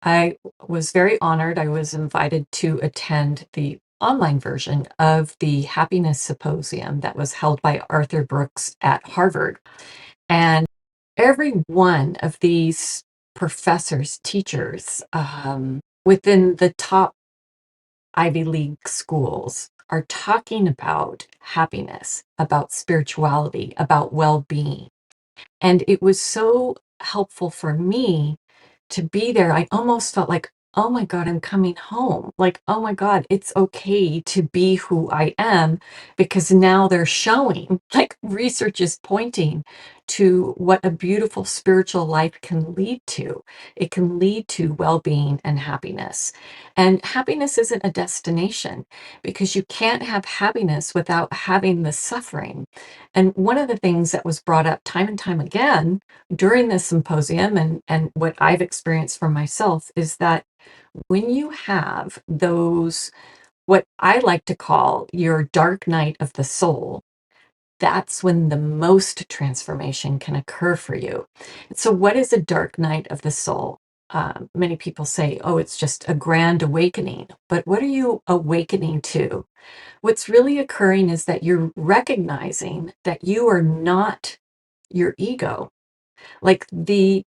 I was very honored. I was invited to attend the online version of the Happiness Symposium that was held by Arthur Brooks at Harvard. And every one of these professors, teachers within the top Ivy League schools are talking about happiness, about spirituality, about well being. And it was so helpful for me to be there. I almost felt like, oh my God, I'm coming home. Like, oh my God, it's okay to be who I am because now they're showing, like, research is pointing to what a beautiful spiritual life can lead to. It can lead to well being and happiness. And happiness isn't a destination because you can't have happiness without having the suffering. And one of the things that was brought up time and time again during this symposium and what I've experienced for myself is that when you have those, what I like to call your dark night of the soul, that's when the most transformation can occur for you. So, what is a dark night of the soul? Many people say, oh, it's just a grand awakening. But what are you awakening to? What's really occurring is that you're recognizing that you are not your ego. Like the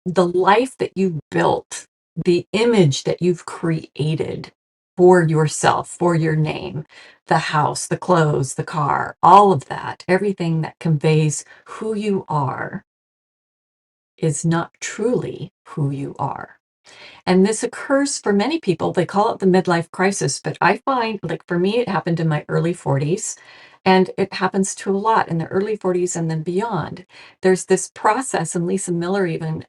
the life that you built, the image that you've created for yourself, for your name, the house, the clothes, the car, all of that, everything that conveys who you are is not truly who you are. And this occurs for many people. They call it the midlife crisis, but I find, like for me, it happened in my early 40s, and it happens to a lot in the early 40s and then beyond. There's this process, and Lisa Miller even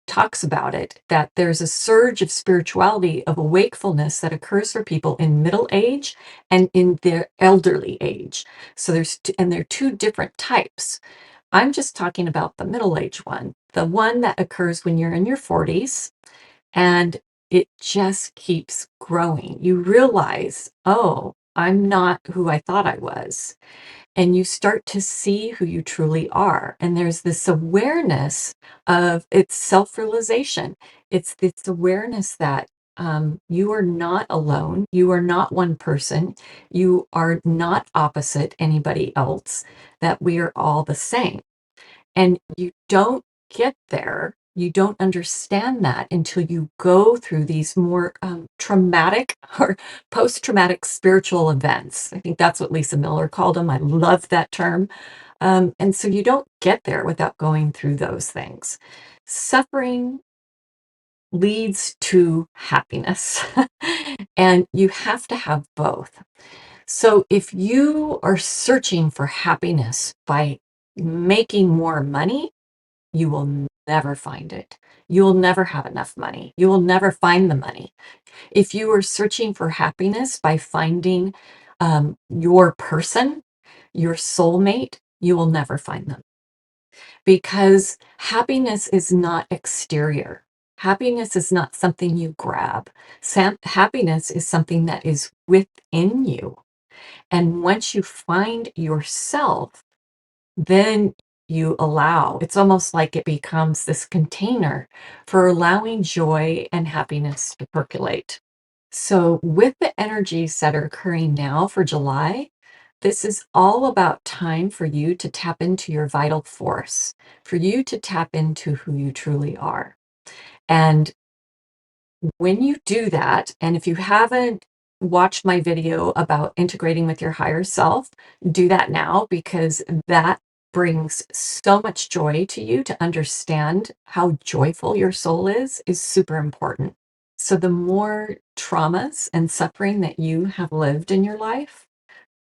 talks about it, that there's a surge of spirituality, of a wakefulness that occurs for people in middle age and in their elderly age. So and there are two different types. I'm just talking about the middle age one, the one that occurs when you're in your 40s and it just keeps growing. You realize, oh, I'm not who I thought I was. And you start to see who you truly are. And there's this awareness of it's self realization. It's this awareness that you are not alone. You are not one person. You are not opposite anybody else, that we are all the same. And you don't get there, you don't understand that until you go through these more traumatic or post traumatic spiritual events. I think that's what Lisa Miller called them. I love that term. And so you don't get there without going through those things. Suffering leads to happiness, and you have to have both. So if you are searching for happiness by making more money, you will never find it. You will never have enough money. You will never find the money. If you are searching for happiness by finding your person, your soulmate, you will never find them because happiness is not exterior. Happiness is not something you grab. Happiness is something that is within you. And once you find yourself, then you allow, it's almost like it becomes this container for allowing joy and happiness to percolate. So, with the energies that are occurring now for July, this is all about time for you to tap into your vital force, for you to tap into who you truly are. And when you do that, and if you haven't watched my video about integrating with your higher self, do that now because that brings so much joy to you. To understand how joyful your soul is super important. So the more traumas and suffering that you have lived in your life,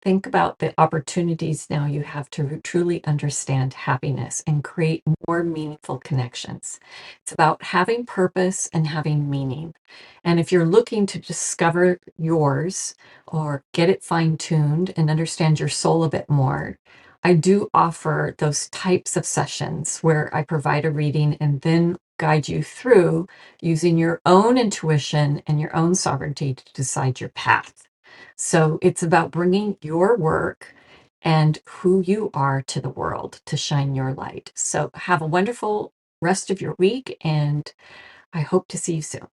think about the opportunities now you have to truly understand happiness and create more meaningful connections. It's about having purpose and having meaning. And if you're looking to discover yours or get it fine tuned and understand your soul a bit more, I do offer those types of sessions where I provide a reading and then guide you through using your own intuition and your own sovereignty to decide your path. So it's about bringing your work and who you are to the world to shine your light. So have a wonderful rest of your week, and I hope to see you soon.